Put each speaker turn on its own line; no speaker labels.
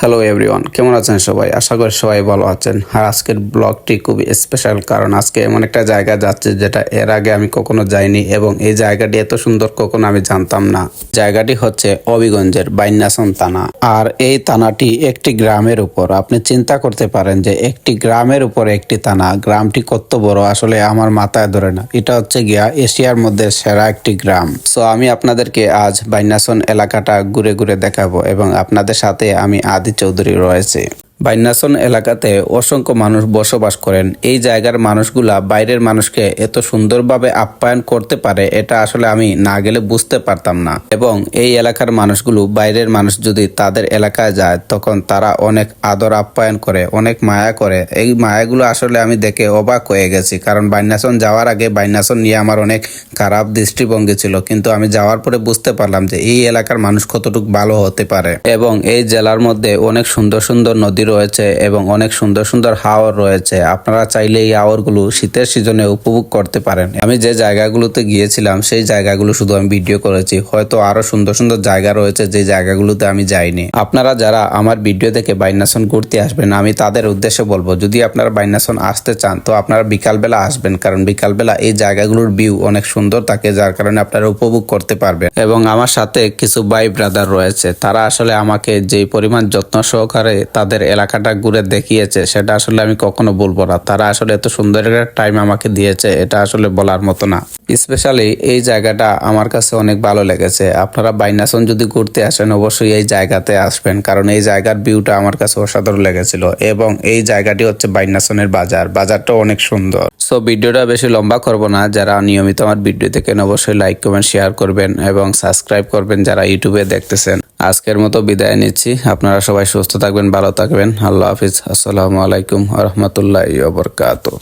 Hello everyone, কেমন আছেন সবাই? আশা করি সবাই ভালো আছেন। আর আজকের ব্লগটি খুবই স্পেশাল, কারণ আজকে এমন একটা জায়গা যাচ্ছে যেটা এর আগে আমি কখনো যাইনি এবং এই জায়গাটি এত সুন্দর কখনো আমি জানতাম না। জায়গাটি হচ্ছে হবিগঞ্জের বাইন্যাসন থানা। আর এই থানাটি একটি গ্রামের উপর। আপনি চিন্তা করতে পারেন যে একটি গ্রামের উপর একটি থানা, গ্রামটি কত বড় আসলে আমার মাথায় ধরে না। এটা হচ্ছে গিয়া এশিয়ার মধ্যে সেরা একটি গ্রাম। সো আমি আপনাদেরকে আজ বাইন্যাসন এলাকাটা ঘুরে ঘুরে দেখাবো এবং আপনাদের সাথে আমি আদি চৌধুরী রয়েছে। বাইন্যাসন এলাকাতে অসংখ্য মানুষ বসবাস করেন। এই জায়গার মানুষগুলা বাইরের মানুষকে এত সুন্দরভাবে আপ্যায়ন করতে পারে, এটা আসলে আমি না গেলে বুঝতে পারতাম না। এবং এই এলাকার মানুষগুলো বাইরের মানুষ যদি তাদের এলাকায় যায় তখন তারা অনেক আদর আপ্যায়ন করে, অনেক মায়া করে। এই মায়াগুলো আসলে আমি দেখে অবাক হয়ে গেছি, কারণ বাইন্যাসন যাওয়ার আগে বাইন্যাসন নিয়ে আমার অনেক খারাপ দৃষ্টিভঙ্গি ছিল, কিন্তু আমি যাওয়ার পরে বুঝতে পারলাম যে এই এলাকার মানুষ কতটুকু ভালো হতে পারে। এবং এই জেলার মধ্যে অনেক সুন্দর সুন্দর নদী রয়েছে এবং অনেক সুন্দর সুন্দর হাওর রয়েছে। আপনারা চাইলে এই হাওরগুলো শীতের সিজনে উপভোগ করতে পারেন। আমি যে জায়গাগুলোতে গিয়েছিলাম সেই জায়গাগুলো শুধু আমি ভিডিও করেছি, হয়তো আরো সুন্দর সুন্দর জায়গা রয়েছে যে জায়গাগুলোতে আমি যাইনি। আপনারা যারা আমার ভিডিও দেখে বাইন্যাসন ঘুরতে আসবেন, আমি তাদের উদ্দেশ্যে বলবো, যদি আপনারা বাইন্যাসন আসতে চান তো আপনারা বিকালবেলা আসবেন, কারণ বিকালবেলা এই জায়গাগুলোর ভিউ অনেক সুন্দর থাকে, যার কারণে আপনারা উপভোগ করতে পারবেন। এবং আমার সাথে কিছু ভাই ব্রাদার রয়েছে, তারা আসলে আমাকে যেই পরিমাণ যত্ন সহকারে তাদের এলাকাটা ঘুরে দেখিয়েছে সেটা আসলে আমি কখনো বলবো না। তারা আসলে এত সুন্দর একটা টাইম আমাকে দিয়েছে, এটা আসলে বলার মতো না। স্পেশালি এই জায়গাটা আমার কাছে অনেক ভালো লেগেছে। আপনারা বাইন্যাসন যদি ঘুরতে আসেন অবশ্যই এই জায়গাতে আসবেন, কারণ এই জায়গার ভিউটা আমার কাছে অসাধারণ লেগেছিল। এবং এই জায়গাটি হচ্ছে বাইন্যাসনের বাজার, বাজারটা অনেক সুন্দর। সো ভিডিওটা বেশি লম্বা করব না। যারা নিয়মিত আমার ভিডিও দেখেন অবশ্যই লাইক কমেন্ট শেয়ার করবেন এবং সাবস্ক্রাইব করবেন যারা ইউটিউবে দেখতেছেন। আজকের মতো বিদায় নিচ্ছি। আপনারা সবাই সুস্থ থাকবেন, ভালো থাকবেন। আল্লাহ হাফিজ। আসসালামু আলাইকুম ওয়া রাহমাতুল্লাহি ওয়া বারাকাতুহু।